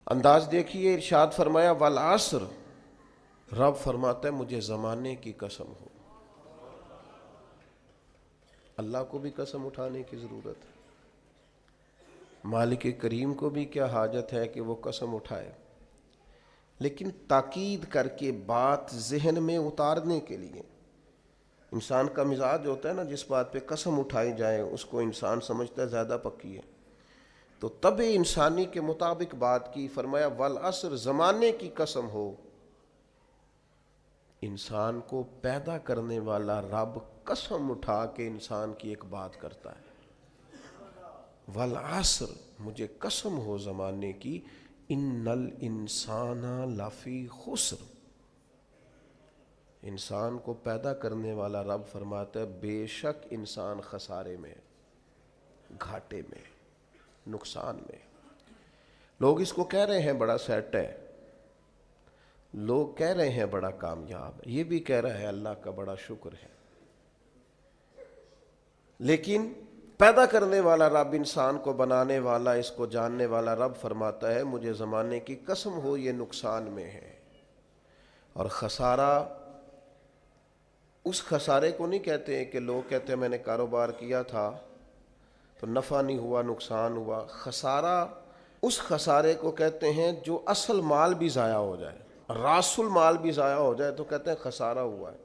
انداز دیکھیے، ارشاد فرمایا والعصر، رب فرماتا ہے مجھے زمانے کی قسم ہو۔ اللہ کو بھی قسم اٹھانے کی ضرورت ہے، مالک کریم کو بھی کیا حاجت ہے کہ وہ قسم اٹھائے، لیکن تاکید کر کے بات ذہن میں اتارنے کے لیے۔ انسان کا مزاج ہوتا ہے نا، جس بات پہ قسم اٹھائی جائے اس کو انسان سمجھتا ہے زیادہ پکی ہے، تو طبع انسانی کے مطابق بات کی، فرمایا والعصر، زمانے کی قسم ہو۔ انسان کو پیدا کرنے والا رب قسم اٹھا کے انسان کی ایک بات کرتا ہے، والعصر، مجھے قسم ہو زمانے کی، ان الانسان لفی خسر۔ انسان کو پیدا کرنے والا رب فرماتا ہے بے شک انسان خسارے میں، گھاٹے میں، نقصان میں۔ لوگ اس کو کہہ رہے ہیں بڑا سیٹ ہے، لوگ کہہ رہے ہیں بڑا کامیاب ہے، یہ بھی کہہ رہا ہے اللہ کا بڑا شکر ہے، لیکن پیدا کرنے والا رب، انسان کو بنانے والا، اس کو جاننے والا رب فرماتا ہے مجھے زمانے کی قسم ہو یہ نقصان میں ہے۔ اور خسارہ اس خسارے کو نہیں کہتے ہیں کہ لوگ کہتے ہیں میں نے کاروبار کیا تھا تو نفع نہیں ہوا، نقصان ہوا۔ خسارہ اس خسارے کو کہتے ہیں جو اصل مال بھی ضائع ہو جائے، راس المال بھی ضائع ہو جائے تو کہتے ہیں خسارہ ہوا ہے،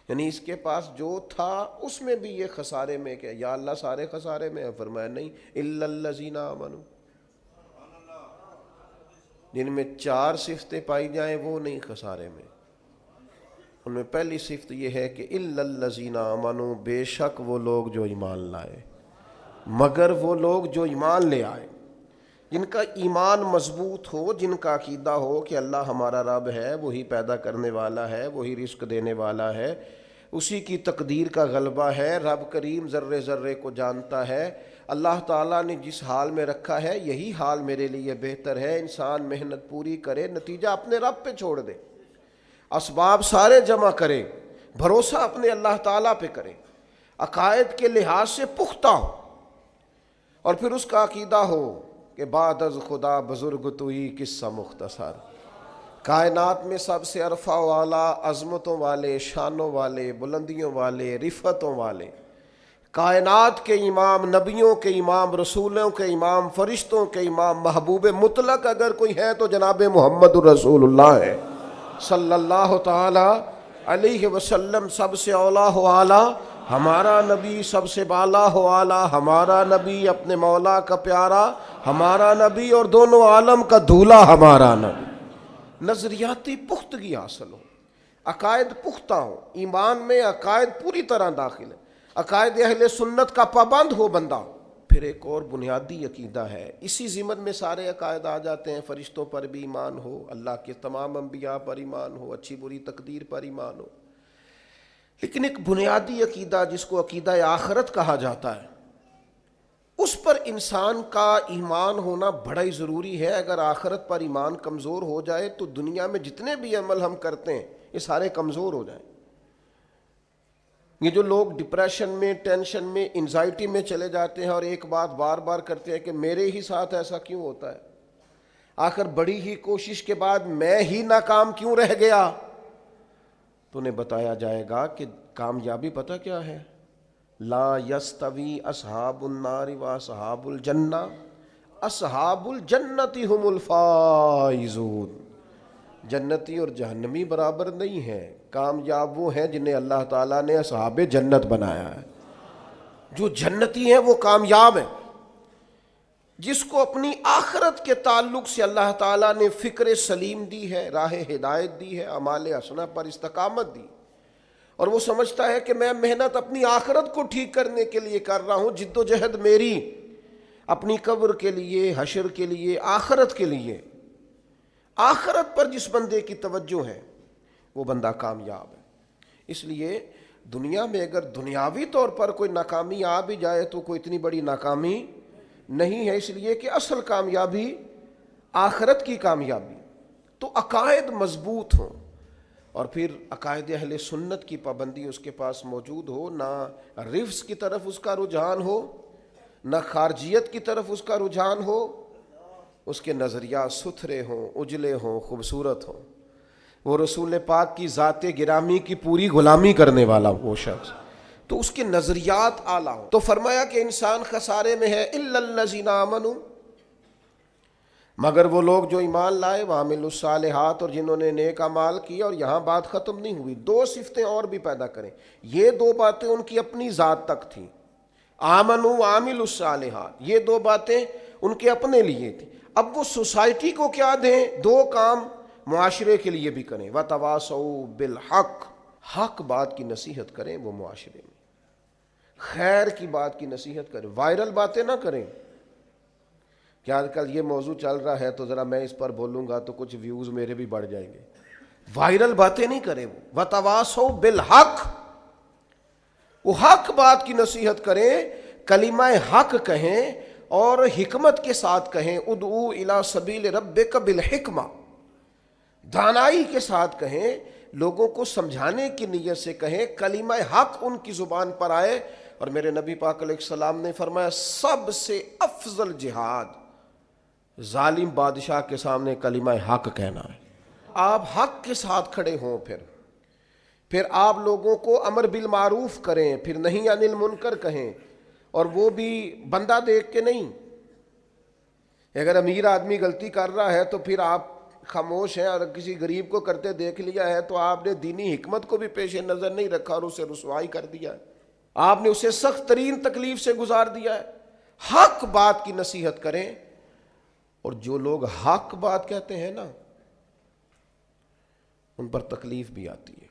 یعنی اس کے پاس جو تھا اس میں بھی یہ خسارے میں کہ یا اللہ سارے خسارے میں ہے؟ فرمایا نہیں، الا الذین آمنوا، جن میں 4 صفتیں پائی جائیں وہ نہیں خسارے میں۔ ان میں پہلی صفت یہ ہے کہ الا الذین آمنوا، بے شک وہ لوگ جو ایمان لائے، مگر وہ لوگ جو ایمان لے آئے، جن کا ایمان مضبوط ہو، جن کا عقیدہ ہو کہ اللہ ہمارا رب ہے، وہی پیدا کرنے والا ہے، وہی رزق دینے والا ہے، اسی کی تقدیر کا غلبہ ہے، رب کریم ذرے ذرے کو جانتا ہے، اللہ تعالیٰ نے جس حال میں رکھا ہے یہی حال میرے لیے بہتر ہے۔ انسان محنت پوری کرے، نتیجہ اپنے رب پہ چھوڑ دے، اسباب سارے جمع کرے، بھروسہ اپنے اللہ تعالیٰ پہ کرے، عقائد کے لحاظ سے پختہ ہو، اور پھر اس کا عقیدہ ہو کہ بعد از خدا بزرگ توئی قصہ مختصر، کائنات میں سب سے عرفہ والا، عظمتوں والے، شانوں والے، بلندیوں والے، رفتوں والے، کائنات کے امام، نبیوں کے امام، رسولوں کے امام، فرشتوں کے امام، محبوب مطلق اگر کوئی ہے تو جناب محمد الرسول اللہ ہے صلی اللہ تعالی علیہ وسلم۔ سب سے اولا ہو اعلیٰ ہمارا نبی، سب سے بالا ہو اعلیٰ ہمارا نبی، اپنے مولا کا پیارا ہمارا نبی، اور دونوں عالم کا دھولا ہمارا نبی۔ نظریاتی پختگی حاصل ہو، عقائد پختہ ہو، ایمان میں عقائد پوری طرح داخل ہے، عقائد اہل سنت کا پابند ہو بندہ۔ پھر ایک اور بنیادی عقیدہ ہے، اسی ضمن میں سارے عقائد آ جاتے ہیں، فرشتوں پر بھی ایمان ہو، اللہ کے تمام انبیاء پر ایمان ہو، اچھی بری تقدیر پر ایمان ہو، لیکن ایک بنیادی عقیدہ جس کو عقیدہ آخرت کہا جاتا ہے، اس پر انسان کا ایمان ہونا بڑا ہی ضروری ہے۔ اگر آخرت پر ایمان کمزور ہو جائے تو دنیا میں جتنے بھی عمل ہم کرتے ہیں یہ سارے کمزور ہو جائیں۔ یہ جو لوگ ڈپریشن میں، ٹینشن میں، انزائٹی میں چلے جاتے ہیں اور ایک بات بار بار کرتے ہیں کہ میرے ہی ساتھ ایسا کیوں ہوتا ہے، آخر بڑی ہی کوشش کے بعد میں ہی ناکام کیوں رہ گیا، تو انہیں بتایا جائے گا کہ کامیابی پتہ کیا ہے؟ لا یستوی اصحاب النار و اصحاب الجنہ، اصحاب الجنت هم الفائزون۔ جنتی اور جہنمی برابر نہیں ہیں، کامیاب وہ ہیں جنہیں اللہ تعالیٰ نے اصحاب جنت بنایا ہے۔ جو جنتی ہیں وہ کامیاب ہیں، جس کو اپنی آخرت کے تعلق سے اللہ تعالیٰ نے فکر سلیم دی ہے، راہ ہدایت دی ہے، اعمال حسنہ پر استقامت دی، اور وہ سمجھتا ہے کہ میں محنت اپنی آخرت کو ٹھیک کرنے کے لیے کر رہا ہوں، جد و جہد میری اپنی قبر کے لیے، حشر کے لیے، آخرت کے لیے۔ آخرت پر جس بندے کی توجہ ہے وہ بندہ کامیاب ہے۔ اس لیے دنیا میں اگر دنیاوی طور پر کوئی ناکامی آ بھی جائے تو کوئی اتنی بڑی ناکامی نہیں ہے، اس لیے کہ اصل کامیابی آخرت کی کامیابی۔ تو عقائد مضبوط ہوں، اور پھر عقائد اہل سنت کی پابندی اس کے پاس موجود ہو، نہ رفض کی طرف اس کا رجحان ہو، نہ خارجیت کی طرف اس کا رجحان ہو، اس کے نظریات ستھرے ہوں، اجلے ہوں، خوبصورت ہوں، وہ رسول پاک کی ذات گرامی کی پوری غلامی کرنے والا وہ شخص، تو اس کے نظریات اعلیٰ ہوں۔ تو فرمایا کہ انسان خسارے میں ہے الا الذین آمنوا، مگر وہ لوگ جو ایمان لائے، وعملوا الصالحات، اور جنہوں نے نیک اعمال کیا۔ اور یہاں بات ختم نہیں ہوئی، دو صفتیں اور بھی پیدا کریں۔ یہ دو باتیں ان کی اپنی ذات تک تھیں، آمنوا وعملوا الصالحات، یہ دو باتیں ان کے اپنے لیے تھیں۔ اب وہ سوسائٹی کو کیا دیں؟ دو کام معاشرے کے لیے بھی کریں، وتواصوا بالحق، حق بات کی نصیحت کریں وہ معاشرے میں، خیر کی بات کی نصیحت کریں، وائرل باتیں نہ کریں کہ آج کل یہ موضوع چل رہا ہے تو ذرا میں اس پر بولوں گا تو کچھ ویوز میرے بھی بڑھ جائیں گے، وائرل باتیں نہیں کریں۔ وہ وتواصوا بالحق، وہ حق بات کی نصیحت کریں، کلمہ حق کہیں اور حکمت کے ساتھ کہیں، ادعو الی سبیل ربک بالحکمہ، دانائی کے ساتھ کہیں، لوگوں کو سمجھانے کی نیت سے کہیں، کلمہ حق ان کی زبان پر آئے۔ اور میرے نبی پاک علیہ السلام نے فرمایا سب سے افضل جہاد ظالم بادشاہ کے سامنے کلمہ حق کہنا ہے۔ آپ حق کے ساتھ کھڑے ہوں، پھر آپ لوگوں کو امر بالمعروف کریں، پھر نہی عن المنکر کہیں، اور وہ بھی بندہ دیکھ کے نہیں۔ اگر امیر آدمی غلطی کر رہا ہے تو پھر آپ خاموش ہیں، اور کسی غریب کو کرتے دیکھ لیا ہے تو آپ نے دینی حکمت کو بھی پیش نظر نہیں رکھا اور اسے رسوائی کر دیا ہے، آپ نے اسے سخت ترین تکلیف سے گزار دیا ہے۔ حق بات کی نصیحت کریں، اور جو لوگ حق بات کہتے ہیں نا ان پر تکلیف بھی آتی ہے۔